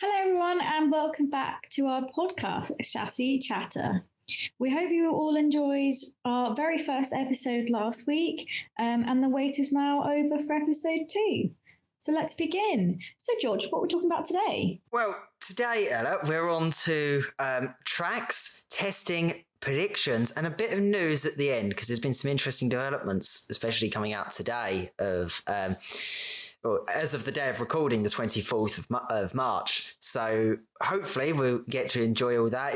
Hello, everyone, and welcome back to our podcast, Untitled Chapter. We hope you all enjoyed our very first episode last week, and the wait is now over for episode 2. So let's begin. So, George, what are we talking about today? Well, today, Ella, we're on to tracks, testing, predictions, and a bit of news at the end, because there's been some interesting developments, especially coming out today as of the day of recording, the 24th of March. So hopefully we'll get to enjoy all that.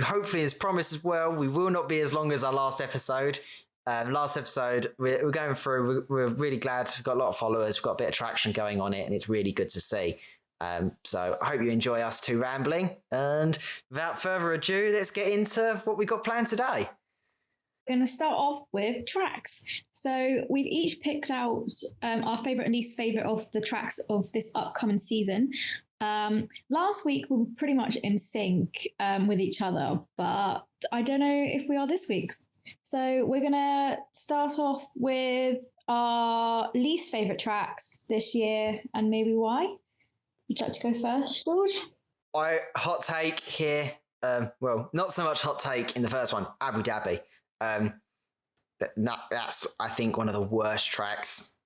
Hopefully, as promised as well, we will not be as long as our last episode. We're going through, we're really glad. We've got a lot of followers. We've got a bit of traction going on it, and it's really good to see. So I hope you enjoy us two rambling. And without further ado, let's get into what we got planned today. We're going to start off with tracks. So we've each picked out our favourite and least favourite of the tracks of this upcoming season. Last week we were pretty much in sync with each other, but I don't know if we are this week. So we're going to start off with our least favourite tracks this year and maybe why. Would you like to go first, George? Hot take here. Well, not so much hot take in the first one, Abu Dhabi. That's, I think, one of the worst tracks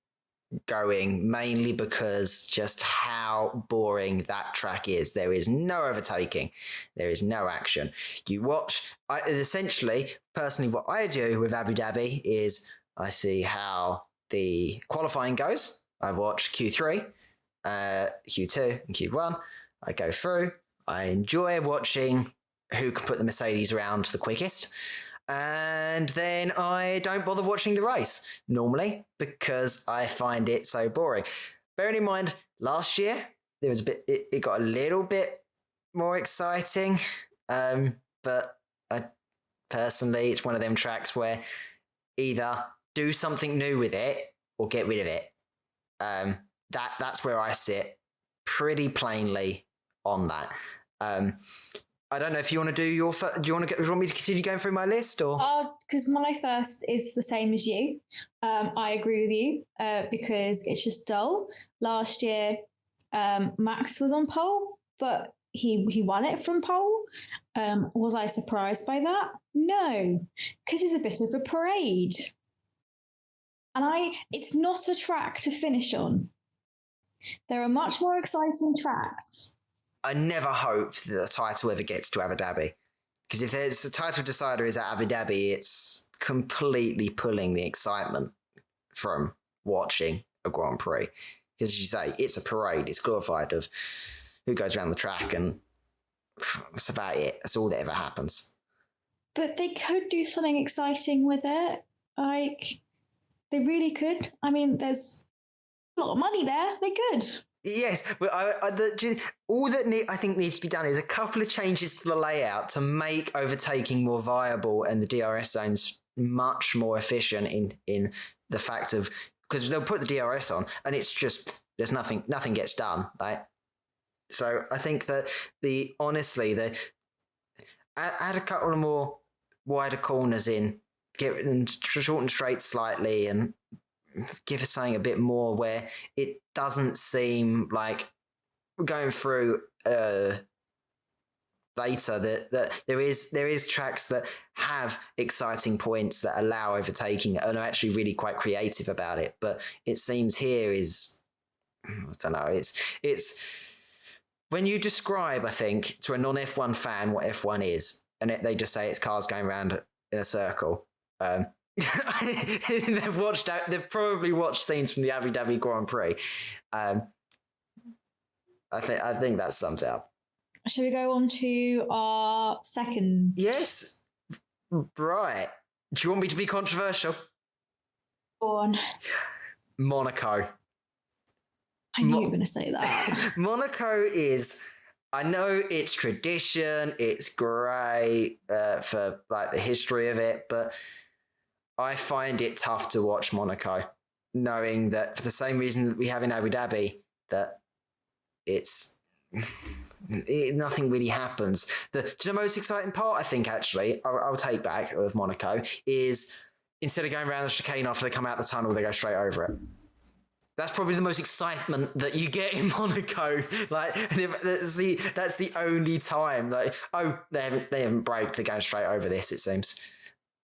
going, mainly because just how boring that track is. There is no overtaking. There is no action. You watch, essentially, personally, what I do with Abu Dhabi is I see how the qualifying goes. I watch Q3, Q2 and Q1. I go through. I enjoy watching who can put the Mercedes around the quickest. And then I don't bother watching the race normally because I find it so boring. Bearing in mind, last year there was it got a little bit more exciting, but personally, it's one of them tracks where either do something new with it or get rid of it. That's where I sit pretty plainly on that. I don't know if you want to do your. Do you want me to continue going through my list, or? Because my first is the same as you. I agree with you because it's just dull. Last year, Max was on pole, but he won it from pole. Was I surprised by that? No, because it's a bit of a parade, and it's not a track to finish on. There are much more exciting tracks. I never hope that the title ever gets to Abu Dhabi, because if there's the title decider is at Abu Dhabi, it's completely pulling the excitement from watching a Grand Prix. Because as you say, it's a parade. It's glorified of who goes around the track, and that's about it. That's all that ever happens. But they could do something exciting with it. Like, they really could. I mean, there's a lot of money there. They could. Yes, well, all that I think needs to be done is a couple of changes to the layout to make overtaking more viable and the DRS zones much more efficient in the fact of, because they'll put the DRS on and it's just there's nothing gets done, right? So I think that add a couple of more wider corners in, get and shorten straight slightly and give us something a bit more where it doesn't seem like we're going through later that there is tracks that have exciting points that allow overtaking and are actually really quite creative about it. But it seems here is, I don't know, it's when you describe, I think, to a non-F1 fan what F1 is, and they just say it's cars going around in a circle. They've probably watched scenes from the Abu Dhabi Grand Prix. I think that sums it up. Shall we go on to our second? Yes. Right. Do you want me to be controversial? Go on. Monaco. I knew you were going to say that. Monaco is, I know it's tradition, it's great for like the history of it, but I find it tough to watch Monaco, knowing that for the same reason that we have in Abu Dhabi, that nothing really happens. The most exciting part, I think, actually, I'll take back of Monaco is instead of going around the chicane after they come out the tunnel, they go straight over it. That's probably the most excitement that you get in Monaco. Like that's the only time. Like, oh, they haven't braked. They're going straight over this. It seems,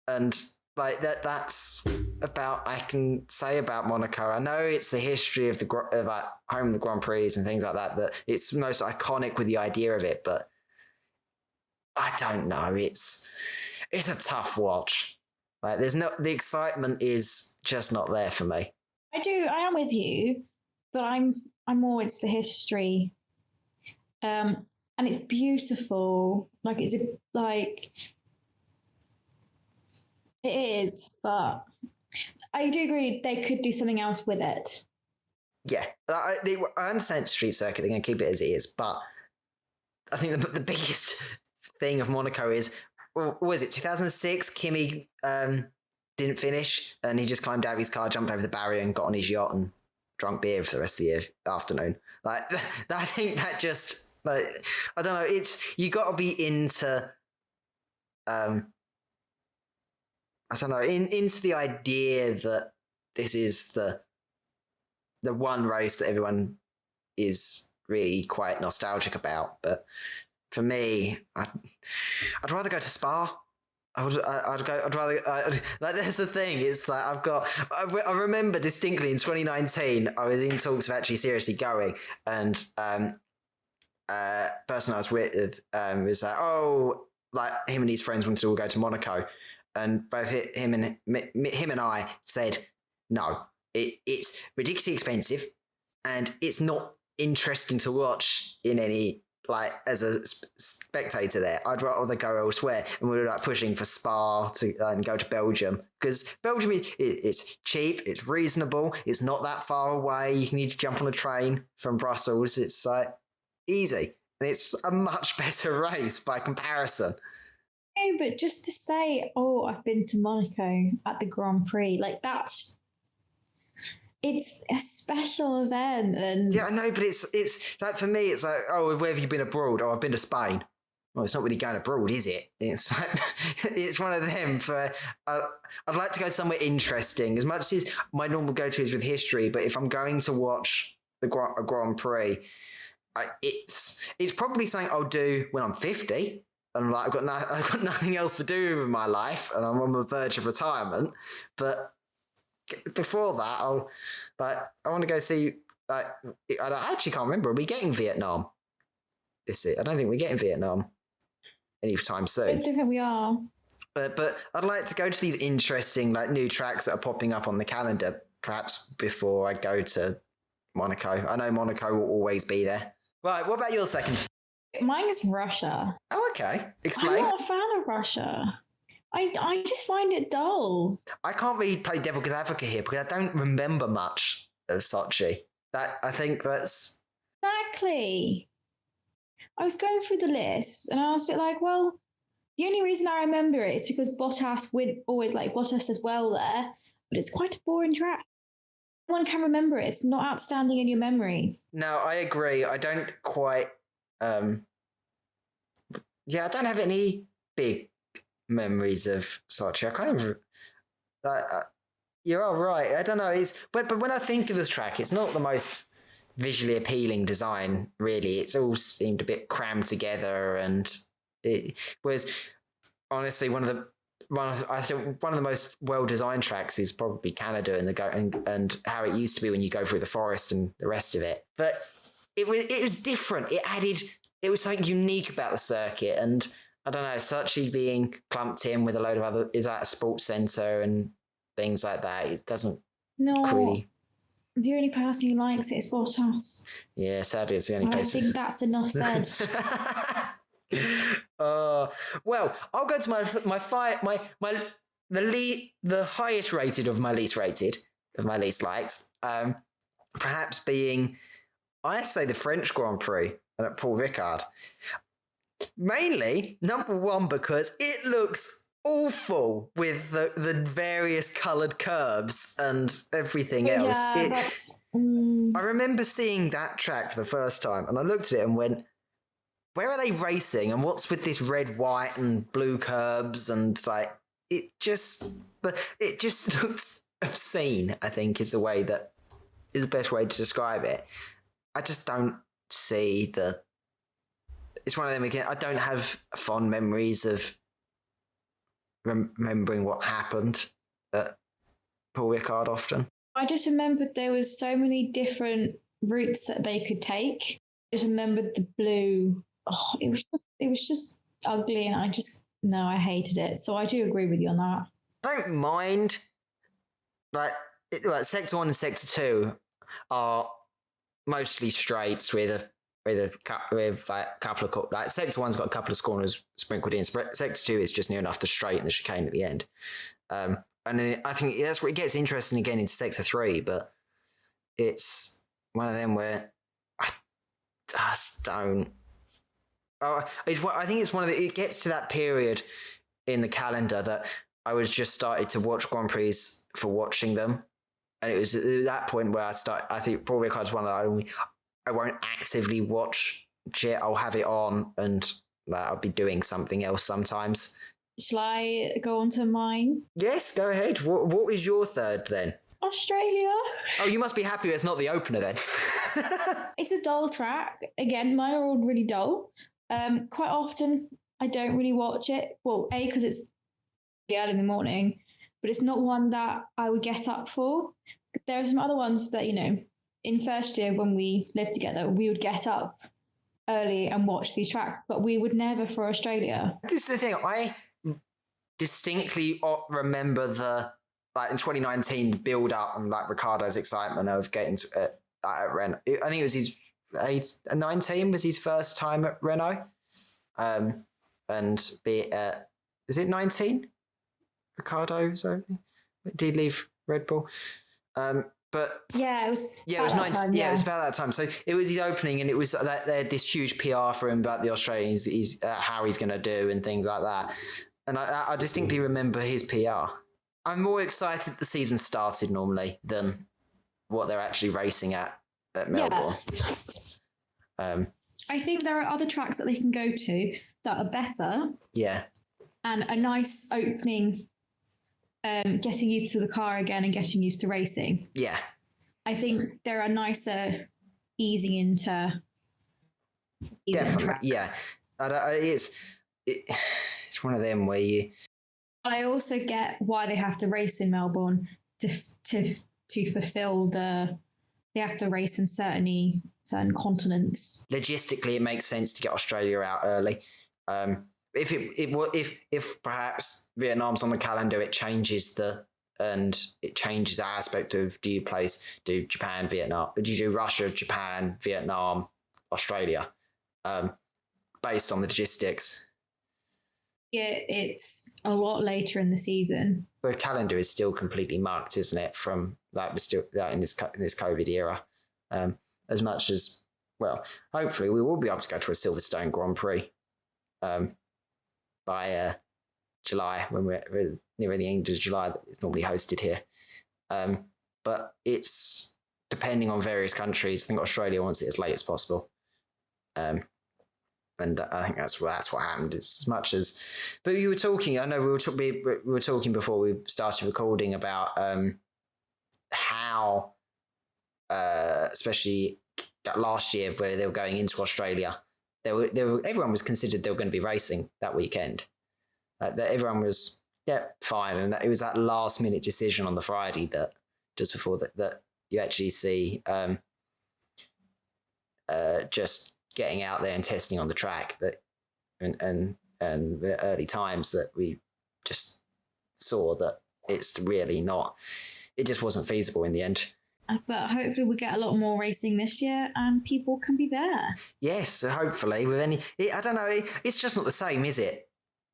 and like that's about I can say about Monaco. I know it's the history of home of the Grand Prix and things like that. That it's most iconic with the idea of it, but I don't know. It's a tough watch. Like the excitement is just not there for me. I am with you, but I'm more it's the history. And it's beautiful. Like it is, but I do agree they could do something else with it. Yeah, I understand street circuit, they're going to keep it as it is, but I think the biggest thing of Monaco is, what was it, 2006? Kimi didn't finish, and he just climbed out of his car, jumped over the barrier, and got on his yacht and drank beer for the rest of the afternoon. Like, I think that just, like, I don't know, you got to be into, I don't know, into the idea that this is the one race that everyone is really quite nostalgic about. But for me, I'd rather go to Spa. Like, that's the thing. It's like I remember distinctly in 2019, I was in talks of actually seriously going, and person I was with was like, oh, like him and his friends wanted to all go to Monaco, and both him and I said no. It's ridiculously expensive, and it's not interesting to watch in any, like, as a spectator there. I'd rather go elsewhere, and we were like pushing for Spa and go to Belgium, because Belgium it's cheap, it's reasonable, it's not that far away. You can need to jump on a train from Brussels. It's like easy, and it's a much better race by comparison. No, but just to say, oh, I've been to Monaco at the Grand Prix, like it's a special event. And yeah, I know, but it's like, for me, it's like, oh, where have you been abroad? Oh, I've been to Spain. Well, it's not really going abroad, is it? It's like, it's one of them. I'd like to go somewhere interesting. As much as my normal go-to is with history, but if I'm going to watch a Grand Prix, it's probably something I'll do when I'm 50. And like, I've got nothing else to do with my life, and I'm on the verge of retirement. But before that, I want to go see. Like, I actually can't remember. Are we getting Vietnam? I don't think we're getting Vietnam anytime soon. I don't think we are. But I'd like to go to these interesting, like, new tracks that are popping up on the calendar, perhaps before I go to Monaco. I know Monaco will always be there. Right. What about your second? Mine is Russia. Oh, okay. Explain. I'm not a fan of Russia. I just find it dull. I can't really play devil's advocate here because I don't remember much of Sochi. I think that's... Exactly. I was going through the list and I was a bit like, well, the only reason I remember it is because Bottas would always like Bottas as well there, but it's quite a boring track. No one can remember it. It's not outstanding in your memory. No, I agree. I don't quite... yeah, I don't have any big memories of Sochi. I can't even... you're all right. I don't know. But when I think of this track, it's not the most visually appealing design, really. It's all seemed a bit crammed together, and it was honestly one of the most well-designed tracks is probably Canada and how it used to be when you go through the forest and the rest of it. But it was different. It was something unique about the circuit, and I don't know, Sochi being clumped in with a load of other, is at a sports centre and things like that. It doesn't really... The only person who likes it is Bottas. Yeah, sadly, it's the only place. I think that's enough said. Well, I'll go to the highest rated of my least rated, of my least liked. Perhaps being, I say, the French Grand Prix at Paul Ricard. Mainly, number one, because it looks awful with the various coloured curbs and everything else. I remember seeing that track for the first time, and I looked at it and went, where are they racing, and what's with this red, white and blue curbs? And like, it just looks obscene, I think, is the way that is the best way to describe it. I just don't see the. It's one of them again. I don't have fond memories of remembering what happened at Paul Ricard often. I just remembered there was so many different routes that they could take. I just remembered the blue. Oh, it was just ugly, and I hated it. So I do agree with you on that. I don't mind. Like Sector 1 and Sector 2 are mostly straights with a couple of like Sector 1's got a couple of corners sprinkled in. Sector 2 is just near enough the straight and the chicane at the end. And then I think that's where it gets interesting again in Sector 3, but it's one of them where I just don't. I think it's it gets to that period in the calendar that I was just started to watch Grand Prix for watching them. And it was at that point where I think Paul Ricard's one that I won't actively watch it. I'll have it on and I'll be doing something else sometimes. Shall I go on to mine? Yes, go ahead. What was your third then? Australia. Oh, you must be happy it's not the opener then. It's a dull track. Again, mine are all really dull. Quite often, I don't really watch it. Well, because it's early in the morning, but it's not one that I would get up for. There are some other ones that, in first year when we lived together, we would get up early and watch these tracks, but we would never for Australia. This is the thing. I distinctly remember in 2019 the build up and Ricciardo's excitement of getting to at Renault. I think it was his 19 was his first time at Renault, and is it 19? Ricciardo's opening. Did he leave Red Bull? But yeah, it was 19. Yeah, it was about that time. So it was his opening, and it was that they had this huge PR for him about the Australians, he's how he's going to do and things like that. And I distinctly remember his PR. I'm more excited the season started normally than what they're actually racing at Melbourne. Yeah. I think there are other tracks that they can go to that are better. Yeah. And a nice opening, getting used to the car again and getting used to racing. Yeah. I think there are nicer easing into tracks. Yeah. It's one of them where you. I also get why they have to race in Melbourne to fulfill they have to race in certain continents. Logistically, it makes sense to get Australia out early. If perhaps Vietnam's on the calendar, it changes the aspect of do you Japan, Vietnam? Do you do Russia, Japan, Vietnam, Australia, based on the logistics? Yeah, it's a lot later in the season. The calendar is still completely mucked, isn't it? From we're still in this COVID era. As much as hopefully we will be able to go to a Silverstone Grand Prix by July, when we're near the end of July. It's normally hosted here, but it's depending on various countries. I think Australia wants it as late as possible. And I think that's what happened. It's as much as, but you were talking. I know we were talking before we started recording about how, especially last year where they were going into Australia, everyone was considered they were going to be racing that weekend. That everyone was fine, and it was that last minute decision on the Friday that just before that you actually see just getting out there and testing on the track and the early times that we just saw that it's really not. It just wasn't feasible in the end. But hopefully we'll get a lot more racing this year and people can be there. Yes, hopefully. I don't know. It's just not the same, is it?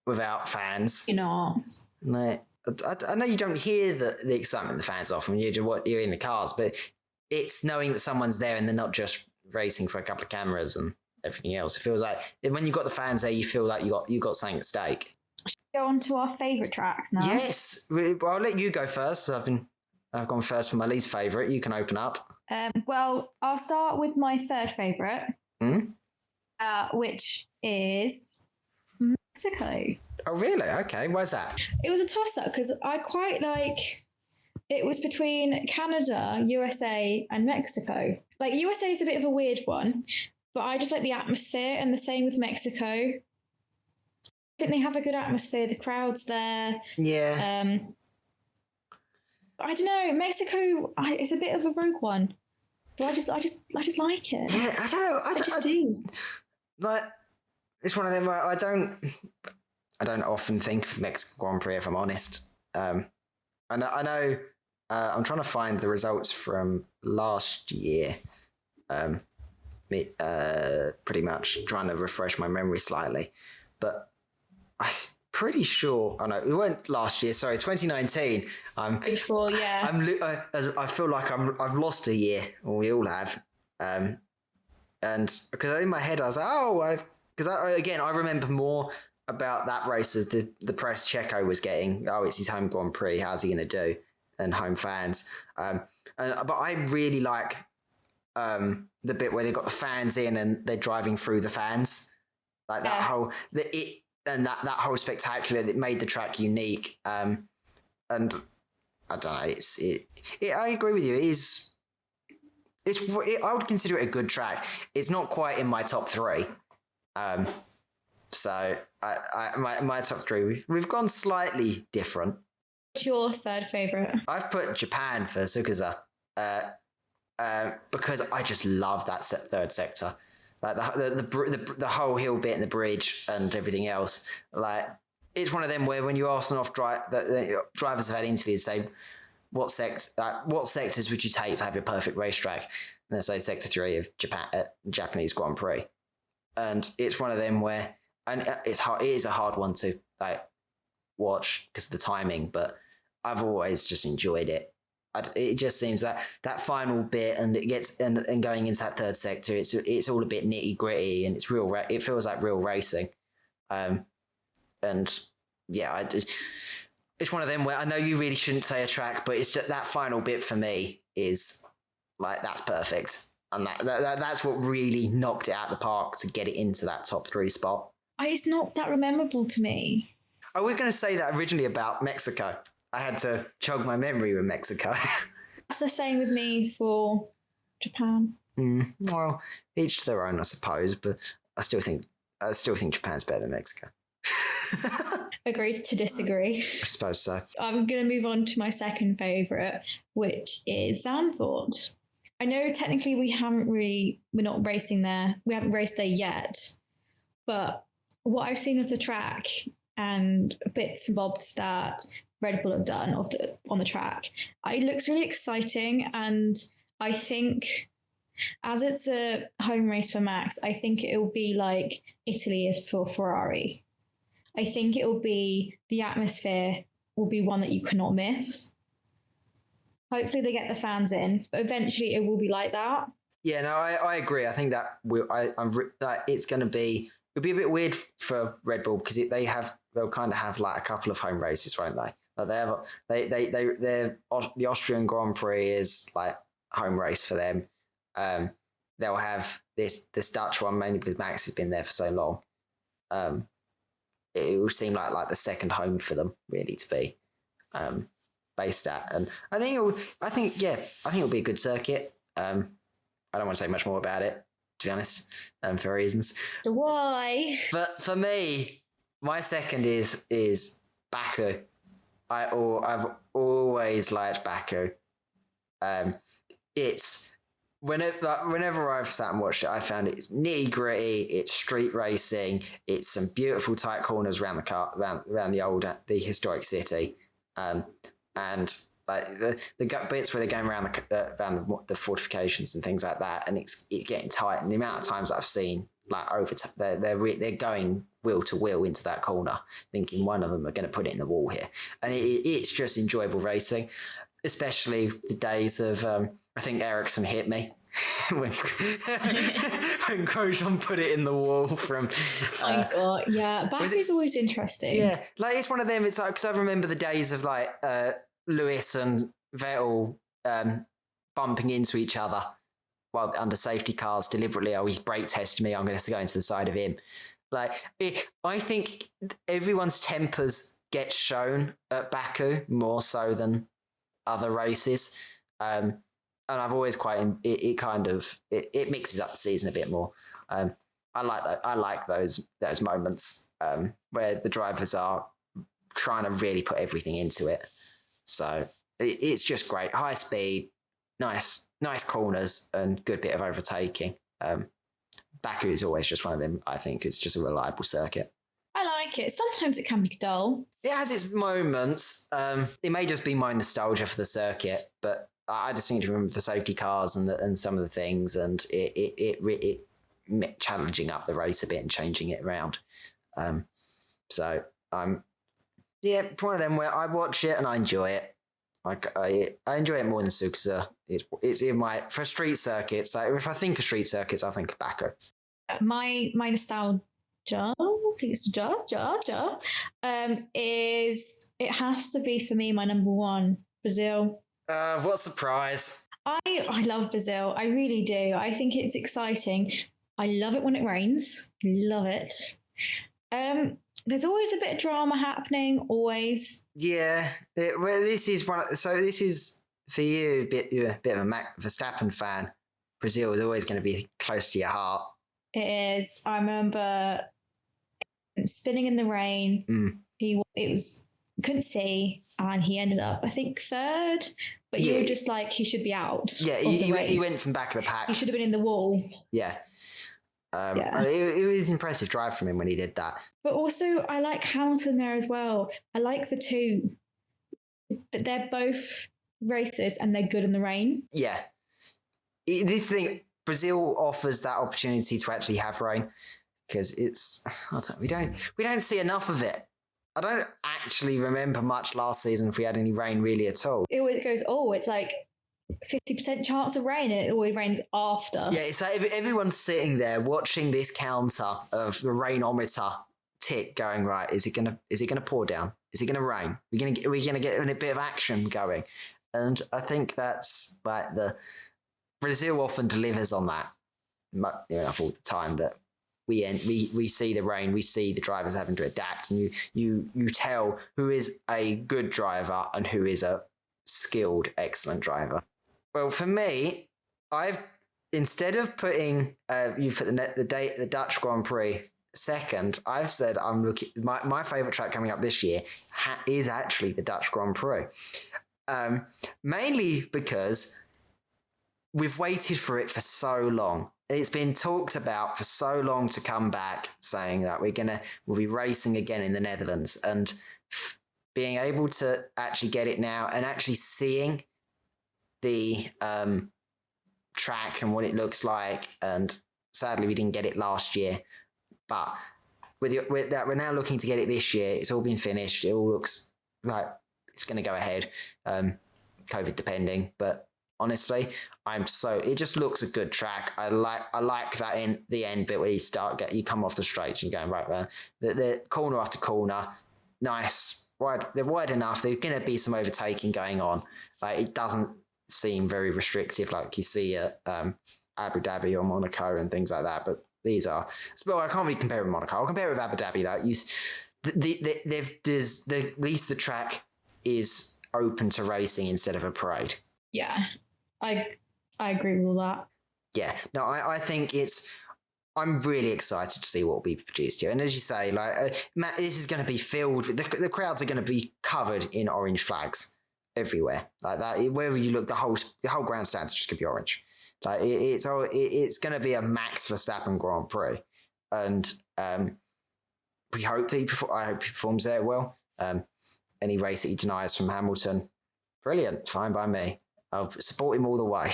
Without fans. You're not. No. I know you don't hear the excitement the fans often when you're in the cars, but it's knowing that someone's there and they're not just racing for a couple of cameras and everything else. It feels like when you've got the fans there, you feel like you got something at stake. Should we go on to our favourite tracks now? Yes. Well, I'll let you go first. I've gone first for my least favourite. You can open up. Well, I'll start with my third favourite, which is Mexico. Oh, really? Okay. Why's that? It was a toss-up because I quite like It was between Canada, USA, and Mexico. Like USA is a bit of a weird one, but I just like the atmosphere, and the same with Mexico. I think they have a good atmosphere. The crowd's there. Yeah. I don't know. Mexico, it's a bit of a rogue one, but I just like it. Yeah, I don't know. I just do. Like, it's one of them where I don't often think of the Mexican Grand Prix, if I'm honest. I know. I'm trying to find the results from last year. Pretty much trying to refresh my memory slightly, but I'm pretty sure. Oh no, it weren't last year. Sorry, 2019. Before, yeah. I feel like I've lost a year, or we all have. And because in my head I was like, I remember more about that race as the press Checo was getting. Oh, it's his home Grand Prix. How's he going to do? And home fans. But I really like the bit where they got the fans in and they're driving through the fans, like that whole that whole spectacular that made the track unique. And I don't know. I agree with you. I would consider it a good track. It's not quite in my top three. So my top three, we've gone slightly different. What's your third favourite? I've put Japan for Suzuka, because I just love that third sector, like the whole hill bit and the bridge and everything else. Like, it's one of them where when you ask the drivers have had interviews, say what sectors would you take to have your perfect racetrack, and they say sector 3 of Japanese Grand Prix, and it's one of them where, and it's hard. It is a hard one to like watch because of the timing, but I've always just enjoyed it. It just seems that final bit, and it gets and going into that third sector, it's all a bit nitty gritty, and it's real. It feels like real racing, and yeah, it's one of them where I know you really shouldn't say a track, but it's just that final bit for me is like, that's perfect, and that's what really knocked it out of the park to get it into that top 3 spot. It's not that memorable to me. I was going to say that originally about Mexico. I had to jog my memory with Mexico. That's the same with me for Japan. Well, each to their own, I suppose, but I still think Japan's better than Mexico. Agreed to disagree. I suppose so. I'm going to move on to my second favourite, which is Zandvoort. I know technically we're not racing there. We haven't raced there yet, but what I've seen of the track and bits and bobs that Red Bull have done on the track, it looks really exciting. And I think, as it's a home race for Max, I think it will be like Italy is for Ferrari. I think it will be, the atmosphere will be one that you cannot miss. Hopefully they get the fans in, but eventually it will be like that. Yeah, no, I agree. I think that it's going to be, it'll be a bit weird for Red Bull because they'll kind of have like a couple of home races, won't they? Like the Austrian Grand Prix is like home race for them. They'll have this Dutch one, mainly because Max has been there for so long. It will seem like the second home for them, really, to be based at. And I think it'll be a good circuit. I don't want to say much more about it, to be honest, for reasons. Why? But for me, my second is Baku. I've always liked Baku. It's whenever I've sat and watched it, I found it's nitty gritty. It's street racing. It's some beautiful tight corners around the historic city, and like the bits where they're going around the fortifications and things like that, and it's getting tight. And the amount of times I've seen like they're going wheel to wheel into that corner, thinking one of them are going to put it in the wall here, and it's just enjoyable racing, especially the days of I think Ericsson hit me when Grosjean put it in the wall from. Oh my God, yeah, Baku's always interesting. Yeah, like it's one of them. It's like, because I remember the days of like Lewis and Vettel bumping into each other while under safety cars deliberately. Oh, he's brake testing me. I'm going to go into the side of him. Like, I think everyone's tempers get shown at Baku more so than other races. And I've always it mixes up the season a bit more. I like that. I like those moments where the drivers are trying to really put everything into it. So it's just great. High speed, nice corners, and good bit of overtaking. Baku is always just one of them. I think it's just a reliable circuit. I like it. Sometimes it can be dull. It has its moments. It may just be my nostalgia for the circuit, but I just seem to remember the safety cars and some of the things, and it challenging up the race a bit and changing it around. So I'm one of them where I watch it and I enjoy it. I enjoy it more than Suzuka. It's in my for street circuits. Like if I think of street circuits, I think of Baku. My nostalgia, I think it's is it has to be for me my number one, Brazil. What surprise! I love Brazil. I really do. I think it's exciting. I love it when it rains. Love it. There's always a bit of drama happening. Always. Yeah. This is this is for you you're a bit of a Max Verstappen fan. Brazil is always going to be close to your heart. It is. I remember spinning in the rain. Couldn't see, and he ended up, I think, third. But you were just like, he should be out. Yeah, he went from back of the pack. He should have been in the wall. Yeah. It was an impressive drive from him when he did that. But also, I like Hamilton there as well. I like the two. That they're both racers and they're good in the rain. Yeah. This thing, Brazil offers that opportunity to actually have rain because we don't see enough of it. I don't actually remember much last season if we had any rain really at all. It always goes, it's like 50% chance of rain, and it always rains after. Yeah, it's like everyone's sitting there watching this counter of the rainometer tick, going, right, is it gonna pour down? Is it gonna rain? Are we gonna get a bit of action going? And I think that's like the Brazil often delivers on that enough all the time that we see the rain, we see the drivers having to adapt, and you tell who is a good driver and who is a skilled, excellent driver. Well, for me, instead of putting you put the Dutch Grand Prix second, I've said I'm looking. My favorite track coming up this year is actually the Dutch Grand Prix, mainly because we've waited for it for so long. It's been talked about for so long to come back, saying that we'll be racing again in the Netherlands, and being able to actually get it now and actually seeing the track and what it looks like. And sadly, we didn't get it last year, but with that, we're now looking to get it this year. It's all been finished. It all looks like it's going to go ahead, COVID depending, but honestly, it just looks a good track. I like that in the end bit where you come off the straights and you're going right there. The corner after corner, nice, wide. They're wide enough. There's going to be some overtaking going on. Like it doesn't seem very restrictive like you see at Abu Dhabi or Monaco and things like that. But these are, well, I can't really compare it with Monaco. I'll compare it with Abu Dhabi. At least the track is open to racing instead of a parade. Yeah. I agree with all that. Yeah, no, I think I'm really excited to see what will be produced here. And as you say, like Matt, this is going to be filled with the crowds are going to be covered in orange flags everywhere, like that. Wherever you look, the whole grandstand's just going to be orange. Like it's going to be a Max Verstappen Grand Prix, and we hope that I hope he performs there well. Any race that he denies from Hamilton, brilliant, fine by me. I'll support him all the way.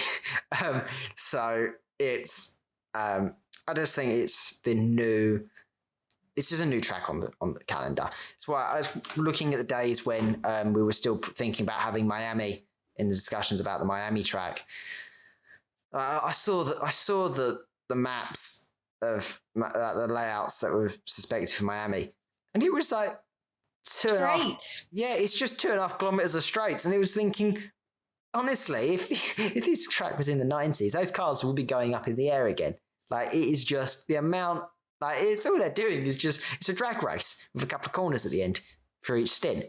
So it's, I just think it's just a new track on the calendar. It's why I was looking at the days when we were still thinking about having Miami in the discussions about the Miami track. I saw the maps of the layouts that were suspected for Miami, and it was like 2.5. Yeah, it's just 2.5 kilometers of straights, and it was thinking, honestly, if this track was in the 90s, those cars will be going up in the air again. Like, it is just the amount, like, it's all they're doing is just, it's a drag race with a couple of corners at the end for each stint.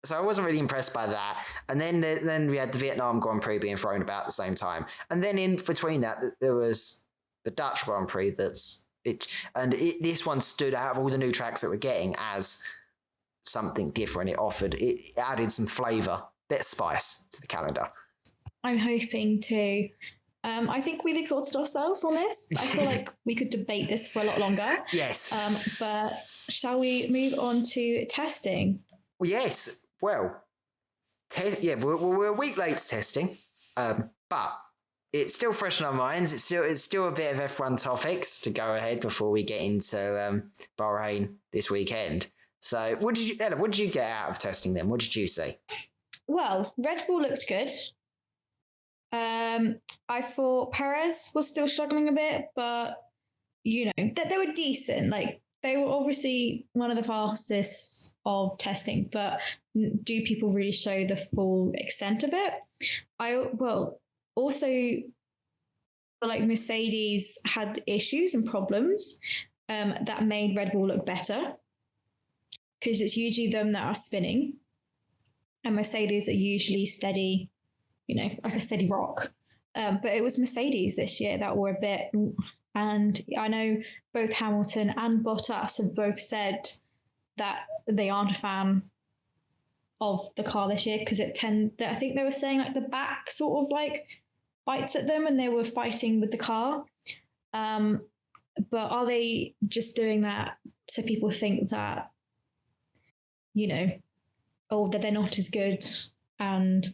So I wasn't really impressed by that. And then we had the Vietnam Grand Prix being thrown about at the same time. And then in between that, there was the Dutch Grand Prix this one stood out of all the new tracks that we're getting as something different. It added some flavour, bit of spice to the calendar. I'm hoping to. I think we've exhausted ourselves on this. I feel like we could debate this for a lot longer. Yes. But shall we move on to testing? Yes. Well, we're a week late to testing, but it's still fresh in our minds. It's still a bit of F1 topics to go ahead before we get into Bahrain this weekend. So, Ella, what did you get out of testing then? What did you see? Well, Red Bull looked good. I thought Perez was still struggling a bit, but that they were decent. Like, they were obviously one of the fastest of testing, but do people really show the full extent of it? Also feel like Mercedes had issues and problems that made Red Bull look better, because it's usually them that are spinning, and Mercedes are usually steady, like a steady rock. But it was Mercedes this year that were a bit, and I know both Hamilton and Bottas have both said that they aren't a fan of the car this year, because I think they were saying like the back sort of like bites at them and they were fighting with the car. But are they just doing that so people think that, that they're not as good? And,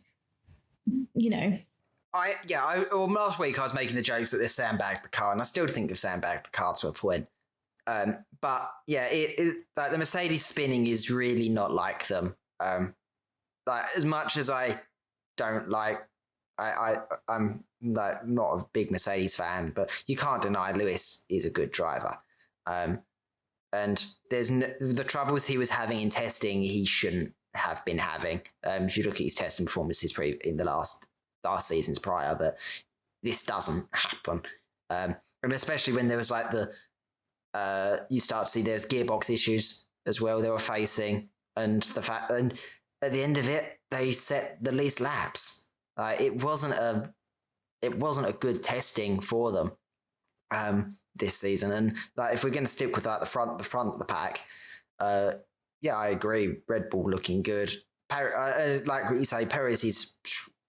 last week I was making the jokes that they sandbagged the car, and I still think they've sandbagged the car to a point. But yeah, like the Mercedes spinning is really not like them. Like, as much as I don't like, I'm like not a big Mercedes fan, but you can't deny Lewis is a good driver. And there's the troubles he was having in testing, he shouldn't have been having. If you look at his testing performances in the last seasons prior, but this doesn't happen. And especially when there was like you start to see there's gearbox issues as well they were facing, and at the end of it, they set the least laps. It wasn't a good testing for them this season. And like, if we're going to stick with that, the front of the pack, I agree. Red Bull looking good. Like what you say, Perez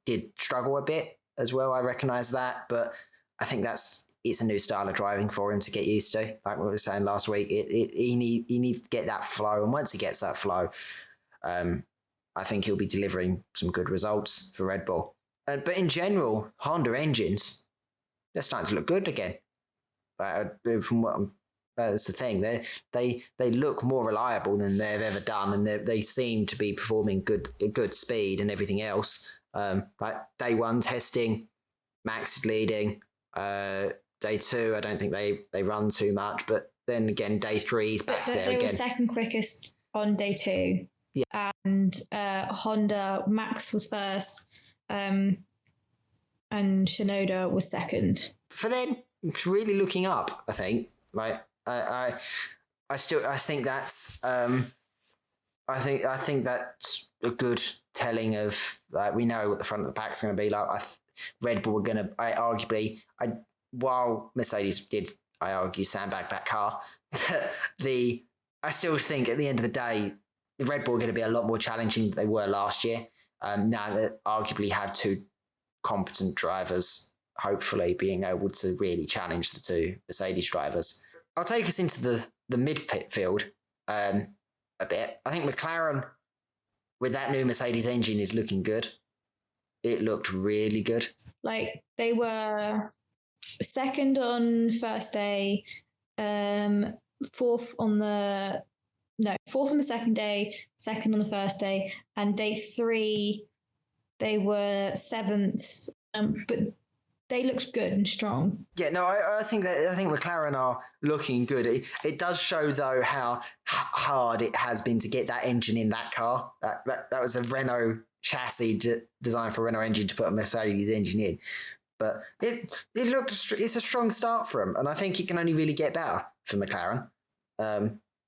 did struggle a bit as well. I recognise that, but I think it's a new style of driving for him to get used to. Like what we were saying last week, he needs to get that flow, and once he gets that flow, I think he'll be delivering some good results for Red Bull. But in general, Honda engines, they're starting to look good again. From what that's the thing. They look more reliable than they've ever done, and they seem to be performing good speed and everything else. Like day one testing, Max is leading. Day two, I don't think they run too much, but then again, day three is back there again. They were second quickest on day two. Yeah. And Honda, Max was first, and Shinoda was second. For them, it's really looking up, I think. Like I think that's I think that's a good telling of, like, we know what the front of the pack's going to be like. Red Bull were going to, while Mercedes did, I argue, sandbag that car, I still think at the end of the day, the Red Bull are going to be a lot more challenging than they were last year. Now that arguably have two competent drivers, hopefully being able to really challenge the two Mercedes drivers. I'll take us into the mid-pit field a bit. I think McLaren, with that new Mercedes engine, is looking good. It looked really good. Like, they were second on first day, fourth on the second day, second on the first day, and day three they were seventh. But they looked good and strong. Yeah, no, I think McLaren are looking good. It does show though how hard it has been to get that engine in that car. That was a Renault chassis designed for a Renault engine to put a Mercedes engine in. But it's a strong start for them, and I think it can only really get better for McLaren.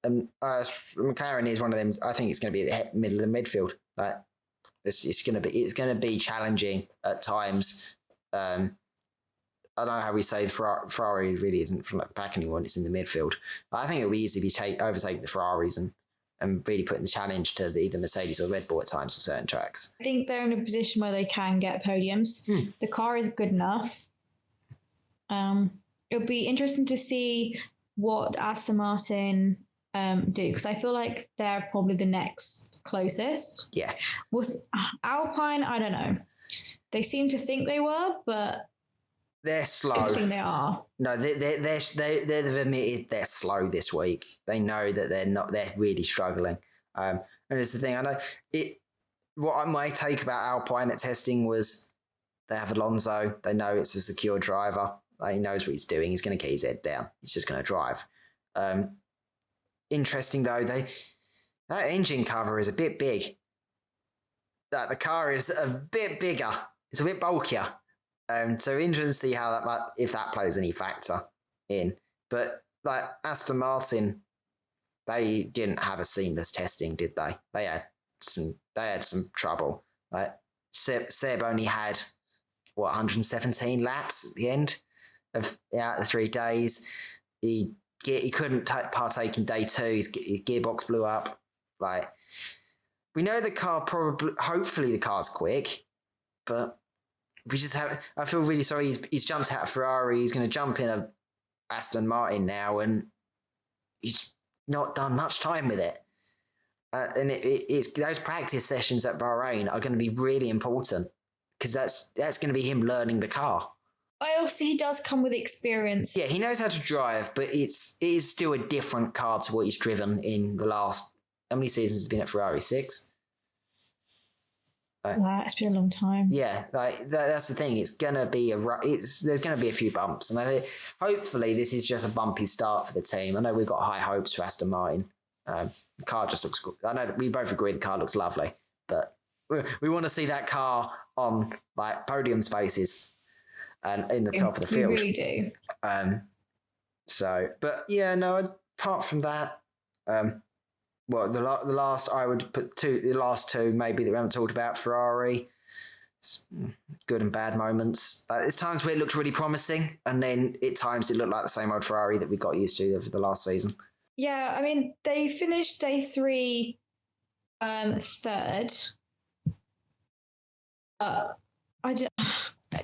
McLaren is one of them. I think it's going to be at the middle of the midfield. Like it's going to be challenging at times. I don't know how we say Ferrari really isn't from the pack anymore. It's in the midfield. But I think it will easily be overtaking the Ferraris and really putting the challenge to either Mercedes or Red Bull at times for certain tracks. I think they're in a position where they can get podiums. The car is good enough. It'll be interesting to see what Aston Martin do, because I feel like they're probably the next closest. Yeah. Was Alpine? I don't know. They seem to think they were, but they're slow. I think they are. No, they've admitted they're slow this week. They know that they're not. They're really struggling. And it's the thing. I know it. What my take about Alpine at testing was they have Alonso. They know it's a secure driver. He knows what he's doing. He's going to get his head down. He's just going to drive. Interesting though, that engine cover is a bit big. That the car is a bit bigger. It's a bit bulkier. So interesting to see how if that plays any factor in. But like Aston Martin, they didn't have a seamless testing, did they? They had some trouble. Like Seb only had 117 laps at the end of the 3 days. He couldn't partake in day 2. His gearbox blew up. Like, we know the car hopefully the car's quick, but I feel really sorry. He's jumped out of Ferrari. He's going to jump in a Aston Martin now, and he's not done much time with it. And it's those practice sessions at Bahrain are going to be really important, because that's going to be him learning the car. Also, he does come with experience. Yeah, he knows how to drive, but it is still a different car to what he's driven in the last. How many seasons has he been at Ferrari? 6. Wow, it's been a long time. Yeah, that's the thing. It's gonna be there's gonna be a few bumps, and hopefully this is just a bumpy start for the team. I know we've got high hopes for Aston Martin. The car just looks good. I know that we both agree the car looks lovely, but we want to see that car on like podium spaces and in the top of the field. We really do. But yeah, no. Apart from that, well, the last I would put the last two maybe that we haven't talked about. Ferrari, it's good and bad moments. There's times where it looked really promising, and then at times it looked like the same old Ferrari that we got used to over the last season. Yeah, I mean, they finished day 3 third.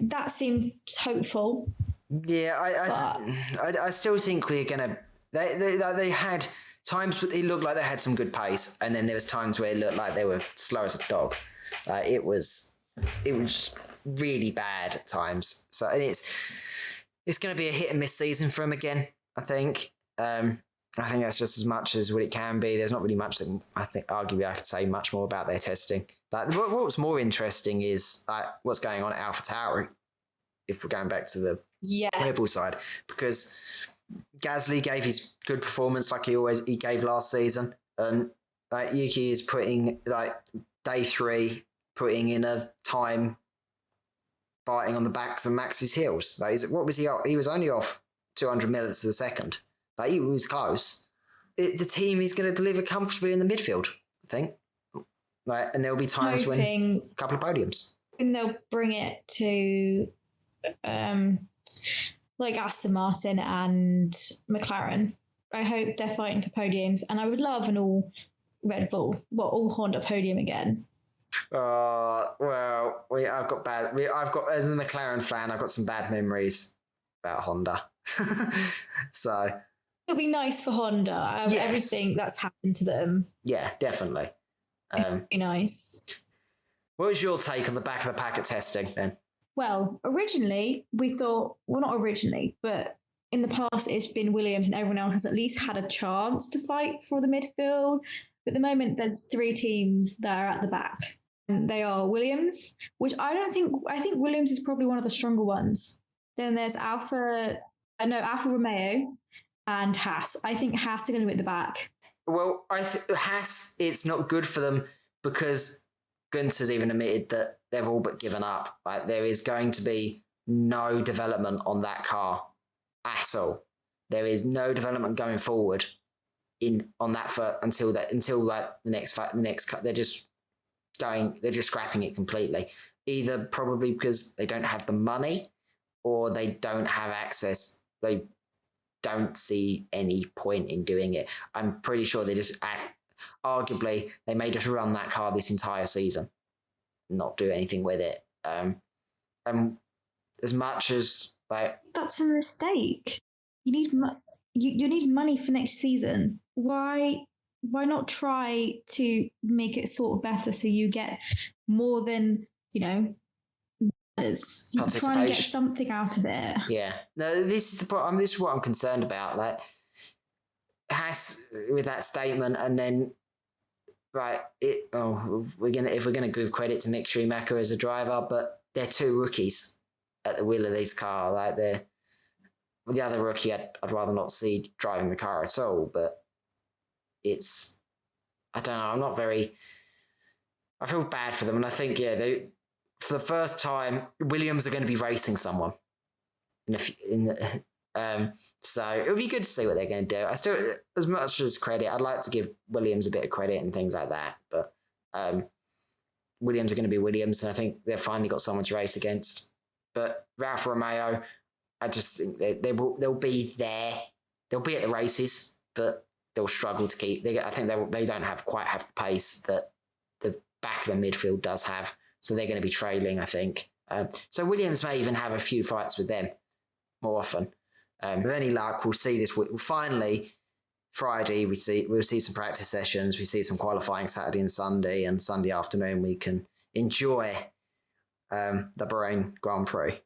That seemed hopeful. Yeah, I still think we're gonna. They had times where it looked like they had some good pace, and then there was times where it looked like they were slow as a dog. It was really bad at times. So, and it's going to be a hit and miss season for him again. I think. I think that's just as much as what it can be. There's not really much that I think arguably I could say much more about their testing. Like what's more interesting is like what's going on at AlphaTauri. If we're going back to the Red Bull side, because Gasly gave his good performance like he gave last season, and like Yuki is putting like day 3, putting in a time biting on the backs of Max's heels. Like, what was he off? He was only off 200 millionths of a second. Like he was close. The team is going to deliver comfortably in the midfield, I think. Like, and there'll be times when a couple of podiums. And they'll bring it to like Aston Martin and McLaren. I hope they're fighting for podiums, and I would love an all Red Bull, all Honda podium again. Well, I've got as a McLaren fan, I've got some bad memories about Honda. So it'll be nice for Honda. Yes. Everything that's happened to them. Yeah, definitely. It'll be nice. What was your take on the back of the packet testing then? Well, originally we thought, well, not originally, but in the past it's been Williams and everyone else has at least had a chance to fight for the midfield. But at the moment there's 3 teams that are at the back. And they are Williams, which I think Williams is probably one of the stronger ones. Then there's Alfa Romeo and Haas. I think Haas are going to be at the back. Well, Haas, it's not good for them because Gunther's even admitted that they've all but given up. Like, there is going to be no development on that car at all. There is no development going forward. in on that for until like the next cut. They're just scrapping it completely. Either probably because they don't have the money, or they don't have access. They don't see any point in doing it. I'm pretty sure they just arguably they may just run that car this entire season, not do anything with it. As much as like That's a mistake. You need you need money for next season. Why not try to make it sort of better so you get more than you're trying to get something out of it. Yeah. No, this is the problem. This is what I'm concerned about. Like Haas with that statement, and then if we're gonna give credit to Mick Schumacher as a driver, but they're two rookies at the wheel of this car. Like the other rookie, I'd rather not see driving the car at all. But I don't know. I feel bad for them, and I think for the first time, Williams are going to be racing someone. So it would be good to see what they're going to do. I still, as much as credit, I'd like to give Williams a bit of credit and things like that. But Williams are going to be Williams, and I think they've finally got someone to race against. But Alfa Romeo, I just think they'll be there. They'll be at the races, but they'll struggle to keep. I think they don't quite have the pace that the back of the midfield does have. So they're going to be trailing, I think. So Williams may even have a few fights with them more often. With any luck, we'll see this. Finally, Friday, we'll see some practice sessions. We see some qualifying Saturday and Sunday, and Sunday afternoon we can enjoy the Bahrain Grand Prix.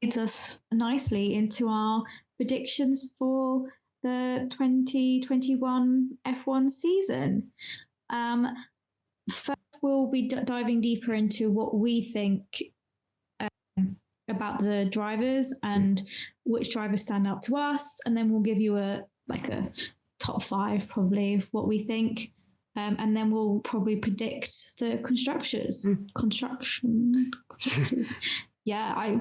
Leads us nicely into our predictions for the 2021 F1 season. First, we'll be diving deeper into what we think about the drivers and which drivers stand out to us, and then we'll give you a top 5 probably of what we think, and then we'll probably predict the constructors. Yeah,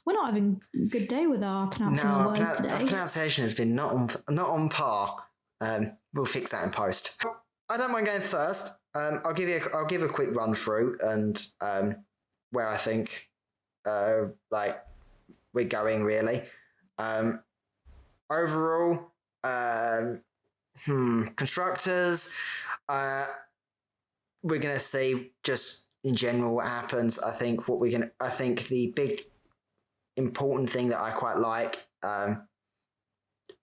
we're not having a good day with our pronouncing our words today. Our pronunciation has been not on par. We'll fix that in post. I don't mind going first. I'll give a quick run through and where I think we're going really. Overall, constructors. We're gonna see just in general what happens. I think the big important thing that I quite like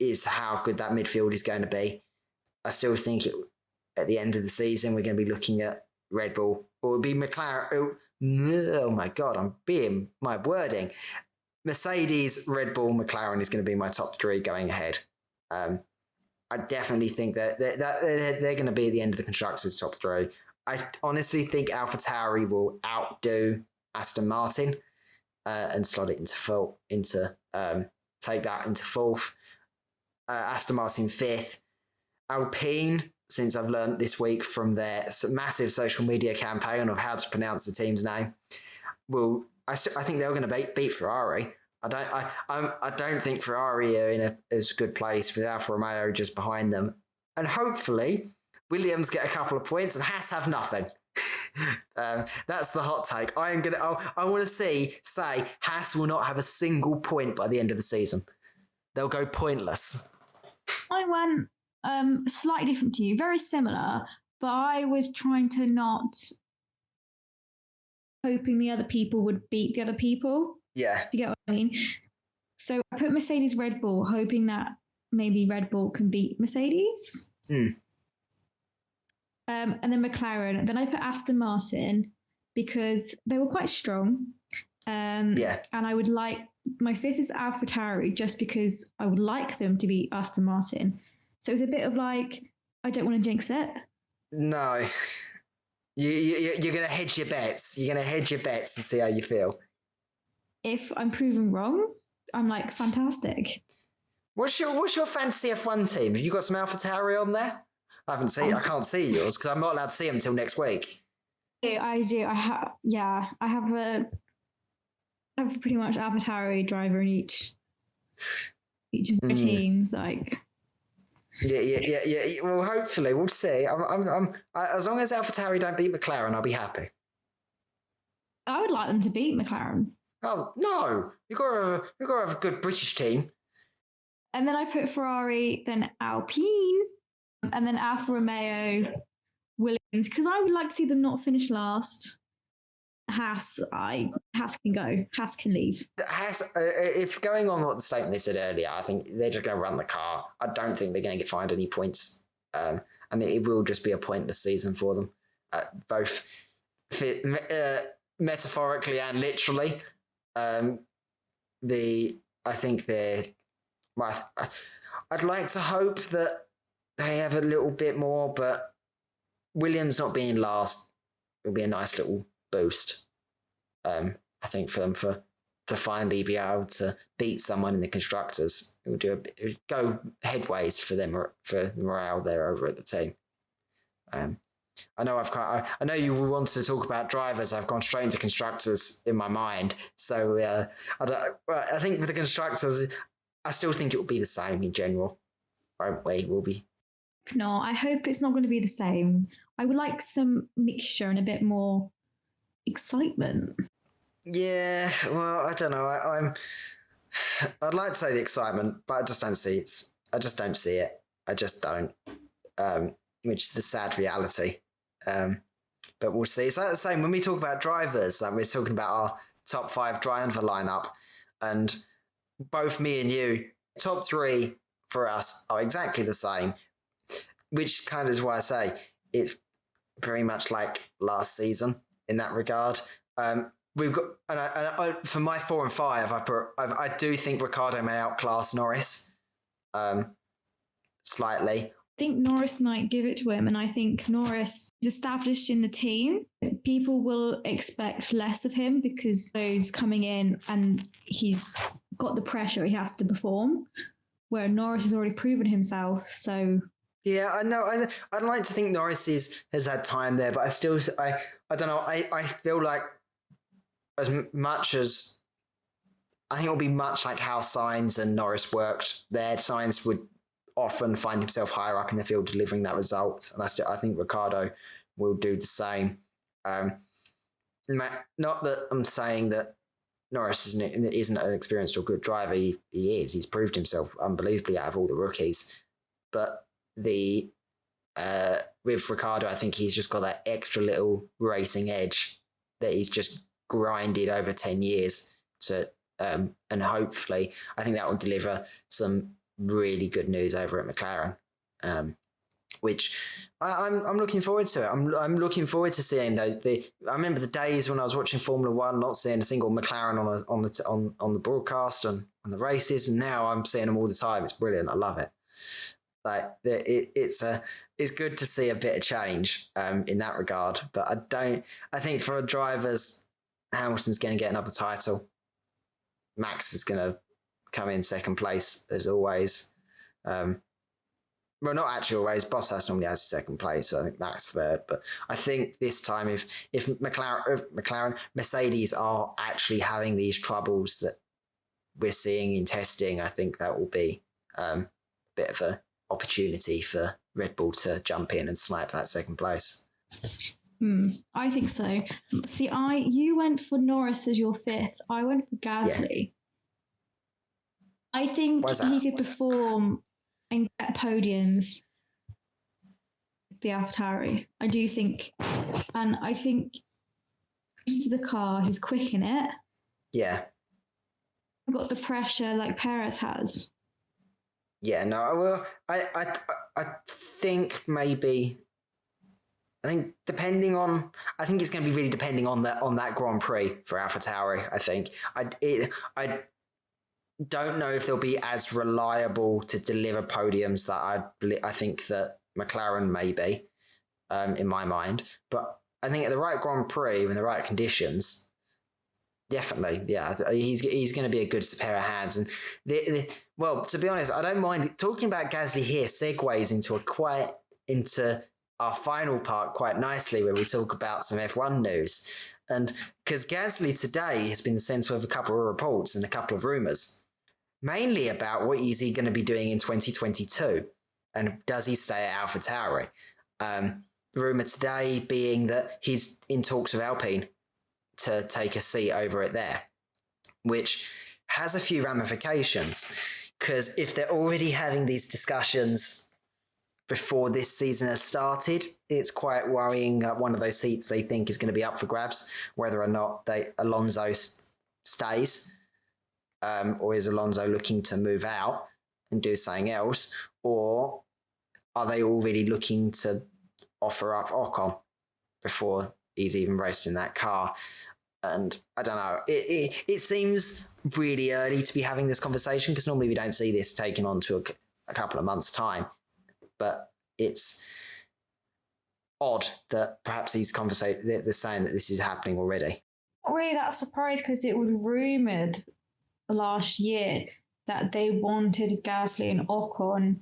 is how good that midfield is going to be. I still think at the end of the season, we're going to be looking at Red Bull, or it would be McLaren. Oh my God, I'm being my wording. Mercedes, Red Bull, McLaren is going to be my top 3 going ahead. I definitely think that they're going to be at the end of the constructors' top 3. I honestly think AlphaTauri will outdo Aston Martin and slot it take that into 4th. Aston Martin 5th. Alpine, since I've learned this week from their massive social media campaign of how to pronounce the team's name, I think they're going to beat Ferrari. I don't think Ferrari are in as good place with Alfa Romeo just behind them, and hopefully Williams get a couple of points and Haas have nothing. That's the hot take. I want to say Haas will not have a single point by the end of the season. They'll go pointless. I went slightly different to you, very similar, but I was trying to not hoping the other people would beat the other people. Yeah. You get what I mean? So I put Mercedes Red Bull, hoping that maybe Red Bull can beat Mercedes. And then McLaren. Then I put Aston Martin because they were quite strong. And I would like, my 5th is AlphaTauri just because I would like them to beat Aston Martin. So it was a bit of I don't want to jinx it. No. You're going to hedge your bets. You're going to hedge your bets and see how you feel. If I'm proven wrong, I'm fantastic. What's your fantasy F1 team? Have you got some AlphaTauri on there? I can't see yours because I'm not allowed to see them until next week. I do. I have pretty much AlphaTauri driver in each of my teams. Yeah. Well, hopefully, we'll see. As long as AlphaTauri don't beat McLaren, I'll be happy. I would like them to beat McLaren. Oh no, you've got to have a good British team. And then I put Ferrari, then Alpine, and then Alfa Romeo, Williams, because I would like to see them not finish last. Haas can go. Haas can leave. If going on what the statement they said earlier, I think they're just going to run the car. I don't think they're going to get fined any points, and it will just be a pointless season for them, both metaphorically and literally. I think they're. I'd like to hope that they have a little bit more, but Williams not being last will be a nice little boost. I think for them to finally be able to beat someone in the constructors, it will go headways for them, for morale there over at the team. I know you wanted to talk about drivers. I've gone straight into constructors in my mind. So I think with the constructors, I still think it will be the same in general. Won't we? Will be. No, I hope it's not going to be the same. I would like some mixture and a bit more excitement. Yeah, well, I don't know. I'd like to say the excitement, but I just don't see it. I just don't see it. I just don't. Which is the sad reality. But we'll see. It's like the same when we talk about drivers. We're talking about our top 5 driver lineup, and both me and you, top 3 for us are exactly the same. Which kind of is why I say it's very much like last season in that regard. We've got, and I for my 4 and 5, I do think Ricciardo may outclass Norris, slightly. I think Norris might give it to him, and I think Norris is established in the team. People will expect less of him because he's coming in and he's got the pressure he has to perform, where Norris has already proven himself. So yeah, I know. I'd like to think Norris has had time there, but I don't know. I feel like as much as I think it'll be much like how Sainz and Norris worked there. Sainz would often find himself higher up in the field delivering that result, and I think Ricciardo will do the same. Not that I'm saying that Norris isn't an experienced or good driver. He is. He's proved himself unbelievably out of all the rookies. But with Ricciardo, I think he's just got that extra little racing edge that he's just grinded over 10 years to, and hopefully I think that will deliver some really good news over at McLaren, which I'm looking forward to it. I'm looking forward to seeing I remember the days when I was watching Formula One, not seeing a single McLaren on the broadcast and on the races, and now I'm seeing them all the time. It's brilliant. I love it. Like it's good to see a bit of change in that regard. But I think for drivers, Hamilton's going to get another title. Max is going to come in second place as always. Well, not actually always. Bottas normally has second place, so I think Max third. But I think this time, if Mercedes are actually having these troubles that we're seeing in testing, I think that will be a bit of an opportunity for Red Bull to jump in and snipe that second place. I think so. See, you went for Norris as your 5th. I went for Gasly. Yeah. I think he could perform and get podiums. The AlphaTauri, I do think, and I think to the car, he's quick in it. Yeah, got the pressure like Perez has. Yeah, no, well, I think maybe. I think I think it's going to be really depending on that Grand Prix for AlphaTauri. I think I don't know if they'll be as reliable to deliver podiums that I think that McLaren may be, in my mind. But I think at the right Grand Prix in the right conditions, definitely, yeah, he's going to be a good pair of hands. And well, to be honest, I don't mind talking about Gasly here. Segues into our final part quite nicely when we talk about some F1 news. And because Gasly today has been the centre of a couple of reports and a couple of rumours, mainly about what is he going to be doing in 2022. And does he stay at AlphaTauri? Rumor today being that he's in talks with Alpine to take a seat over it there, which has a few ramifications. Because if they're already having these discussions before this season has started, it's quite worrying that one of those seats they think is going to be up for grabs, whether or not Alonso stays, or is Alonso looking to move out and do something else, or are they already looking to offer up Ocon before he's even raced in that car? And I don't know. It seems really early to be having this conversation, because normally we don't see this taken on to a couple of months' time. But it's odd that perhaps they're saying that this is happening already. Not really that surprised, because it was rumoured last year that they wanted Gasly and Ocon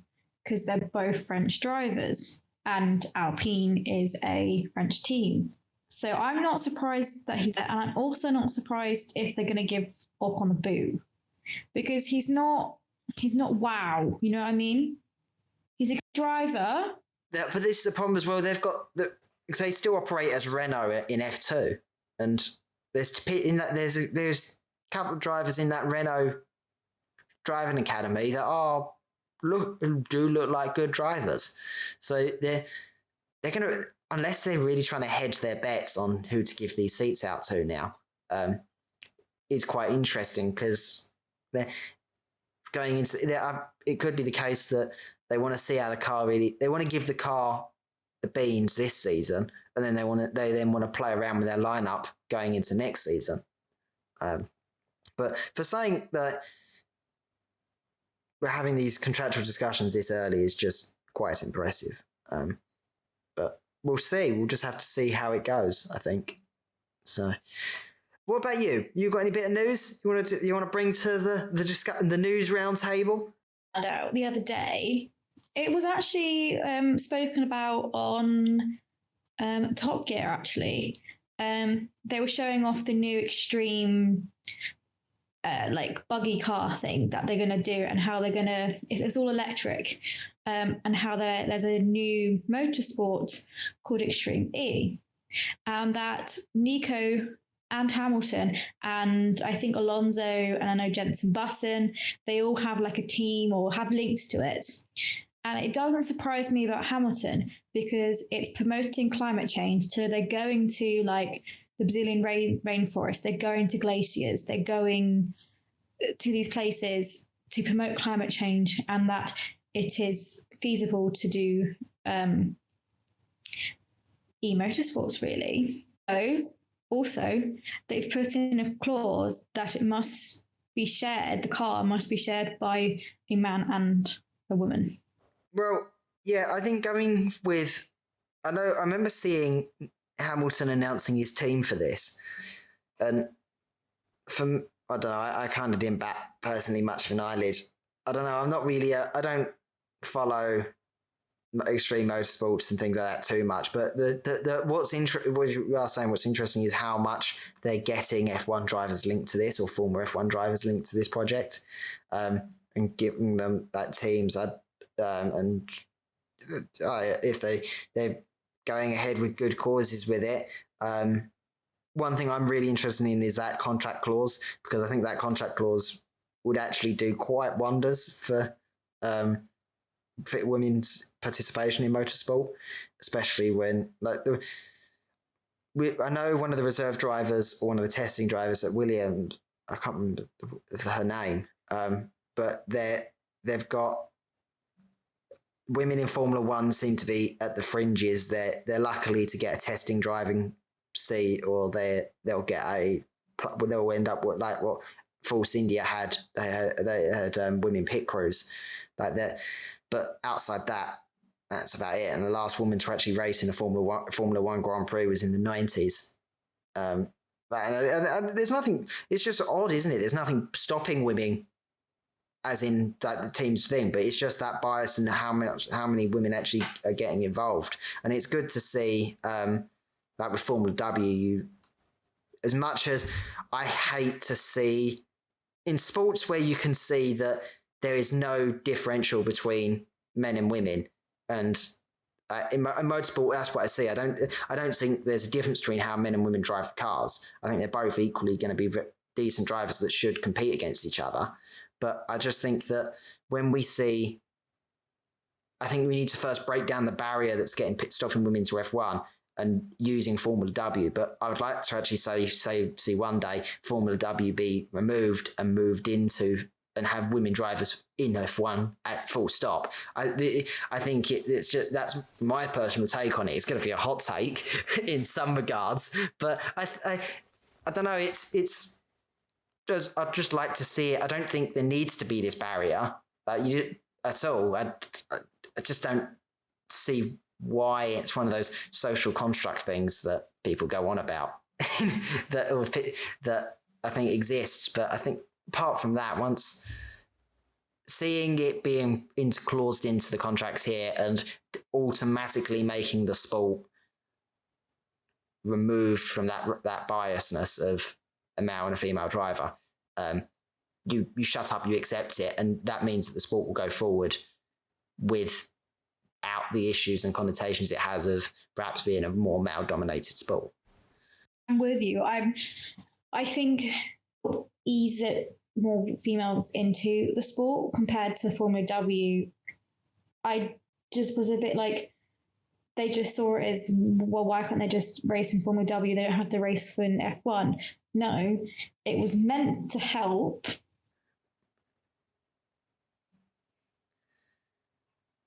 because they're both French drivers and Alpine is a French team. So I'm not surprised that he's there. And I'm also not surprised if they're going to give Ocon the boot, because he's not wow. You know what I mean? He's a good driver. Yeah, but this is the problem as well. They still operate as Renault in F2, and there's a couple of drivers in that Renault driving academy that do look like good drivers. So they're going to, unless they're really trying to hedge their bets on who to give these seats out to now, is quite interesting, because they're going into it could be the case that they want to see how they want to give the car the beans this season, and then they then want to play around with their lineup going into next season. But for saying that we're having these contractual discussions this early is just quite impressive. But we'll see. We'll just have to see how it goes, I think. So, what about you? You got any bit of news you want to bring to the news round table? And out the other day, it was actually spoken about on Top Gear. Actually, they were showing off the new extreme like buggy car thing that they're going to do, and how they're going to, it's all electric, and how there's a new motorsport called Extreme E, and that Nico and Hamilton, and I think Alonso, and I know Jenson Button, they all have like a team or have links to it. And it doesn't surprise me about Hamilton, because it's promoting climate change. So they're going to like the Brazilian rainforest, they're going to glaciers, they're going to these places to promote climate change, and that it is feasible to do e-motorsports, really. So also they've put in a clause that it must be shared, the car must be shared by a man and a woman. Well, yeah, I think I remember seeing Hamilton announcing his team for this, and I don't know, I kind of didn't bat personally much of an eyelid. I don't know, I'm not really I don't follow extreme motorsports and things like that too much, but what's interesting is how much they're getting F1 drivers linked to this, or former F1 drivers linked to this project, and giving them like teams. And if they're going ahead with good causes with it. One thing I'm really interested in is that contract clause, because I think that contract clause would actually do quite wonders for women's participation in motorsport, especially when I know one of the reserve drivers, or one of the testing drivers at Williams, I can't remember her name, but they've got women in Formula One seem to be at the fringes. They're luckily to get a testing driving seat, or they'll end up with like what Force India had. They had women pit crews like that, but outside that, that's about it. And the last woman to actually race in a Formula One Grand Prix was in the 90s. And there's nothing. It's just odd, isn't it? There's nothing stopping women, as in like the team's thing, but it's just that bias and how many women actually are getting involved. And it's good to see, like with Formula W, as much as I hate to see in sports where you can see that there is no differential between men and women, and in motorsport, that's what I see. I don't think there's a difference between how men and women drive the cars. I think they're both equally going to be decent drivers that should compete against each other. But I just think that when we see, I think we need to first break down the barrier that's stopping women to F1 and using Formula W. But I would like to actually see one day Formula W be removed and moved into and have women drivers in F1 at full stop. I think it's just, that's my personal take on it. It's going to be a hot take in some regards, but I don't know. It's just, I'd just like to see it. I don't think there needs to be this barrier at all. I just don't see why it's one of those social construct things that people go on about that I think exists. But I think apart from that, once seeing it being claused into the contracts here and automatically making the sport removed from that biasness of a male and a female driver, you shut up, you accept it, and that means that the sport will go forward without the issues and connotations it has of perhaps being a more male-dominated sport. I'm with you. I think ease it more females into the sport compared to Formula W. I just was a bit like, they just saw it as, well, why can't they just race in Formula W? They don't have to race for an F1. No, it was meant to help.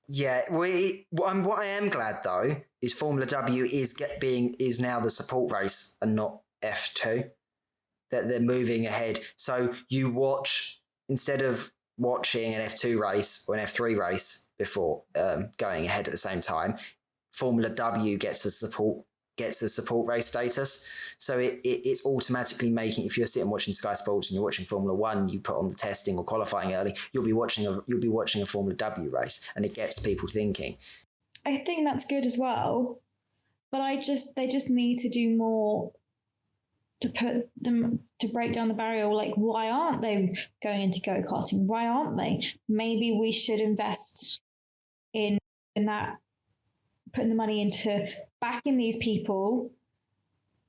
Yeah, what I am glad though is Formula W is now the support race and not F2. That they're moving ahead. So you watch, instead of watching an F2 race or an F3 race before going ahead at the same time, Formula W gets a support race status. So it's automatically making, if you're sitting watching Sky Sports and you're watching Formula One, you put on the testing or qualifying early, you'll be watching a Formula W race, and it gets people thinking. I think that's good as well, but they just need to do more to break down the barrier. Like, why aren't they going into go-karting? Why aren't they? Maybe we should invest in that, putting the money into backing these people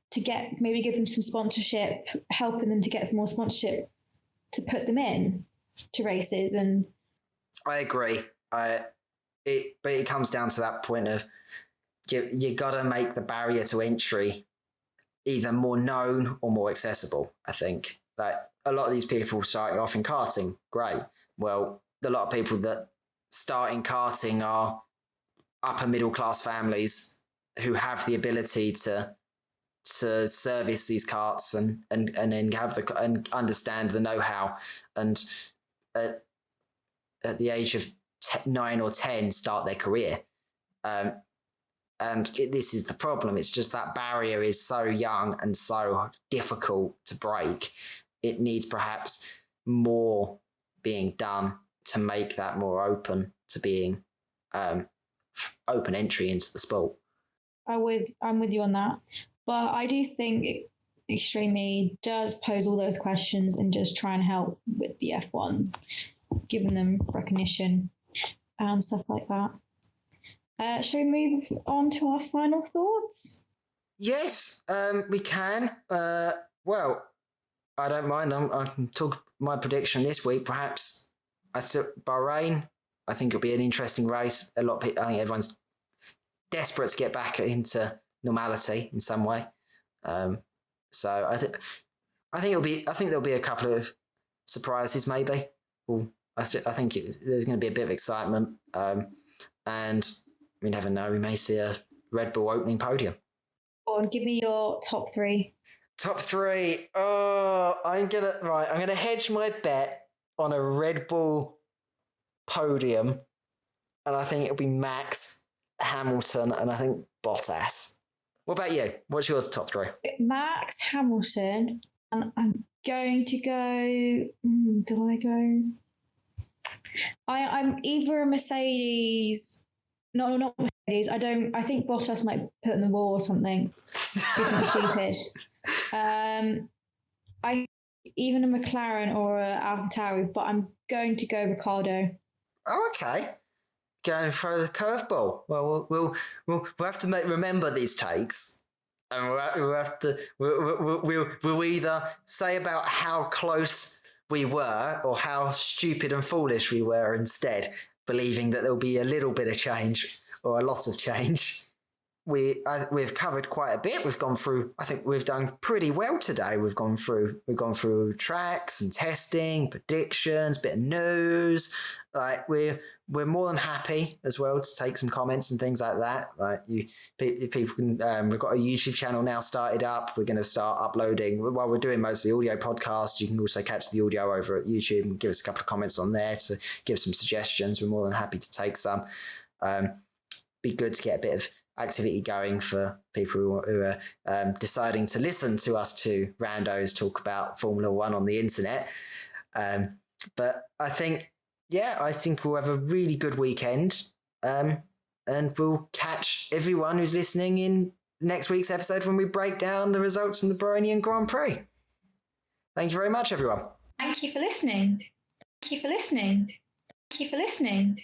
to give them some sponsorship, helping them to get some more sponsorship to put them in to races. And I agree. But it comes down to that point of you got to make the barrier to entry either more known or more accessible. I think that a lot of these people starting off in karting, great. Well, a lot of people that start in karting are upper middle class families who have the ability to service these karts and then and understand the know-how, and at the age of 9 or 10 start their career. And this is the problem. It's just that barrier is so young and so difficult to break. It needs perhaps more being done to make that more open to being open entry into the sport. I'm with you on that. But I do think Extreme E does pose all those questions and just try and help with the F1, giving them recognition and stuff like that. Shall we move on to our final thoughts? Yes, we can. Well, I don't mind. I can talk my prediction this week. Perhaps I said Bahrain. I think it'll be an interesting race. A lot of people, I think everyone's desperate to get back into normality in some way. So I think there'll be a couple of surprises. Maybe. I think there's going to be a bit of excitement, and we never know. We may see a Red Bull opening podium. Go on, give me your top three. Top three. Oh, I'm gonna hedge my bet on a Red Bull podium, and I think it'll be Max, Hamilton, and I think Bottas. What about you? What's your top three? Max, Hamilton, and I'm going to go. Do I go? I'm either a Mercedes. No, not Mercedes. I think Bottas might put in the wall or something. Do something stupid. I even a McLaren or a AlphaTauri, but I'm going to go Ricardo. Oh, okay. go and throw the curveball. Well, we'll have to remember these takes. And we'll have to we'll either say about how close we were or how stupid and foolish we were instead, believing that there'll be a little bit of change or a lot of change. We've covered quite a bit. We've gone through. I think we've done pretty well today. We've gone through tracks and testing, predictions, bit of news. Like we're more than happy as well to take some comments and things like that. Like people can. We've got a YouTube channel now started up. We're going to start uploading while we're doing most of the audio podcasts. You can also catch the audio over at YouTube and give us a couple of comments on there to give some suggestions. We're more than happy to take some. Be good to get a bit of activity going for people who are deciding to listen to us two randos talk about Formula One on the internet. But I think we'll have a really good weekend. And we'll catch everyone who's listening in next week's episode when we break down the results from the Bahrainian Grand Prix. Thank you very much, everyone. Thank you for listening. Thank you for listening. Thank you for listening.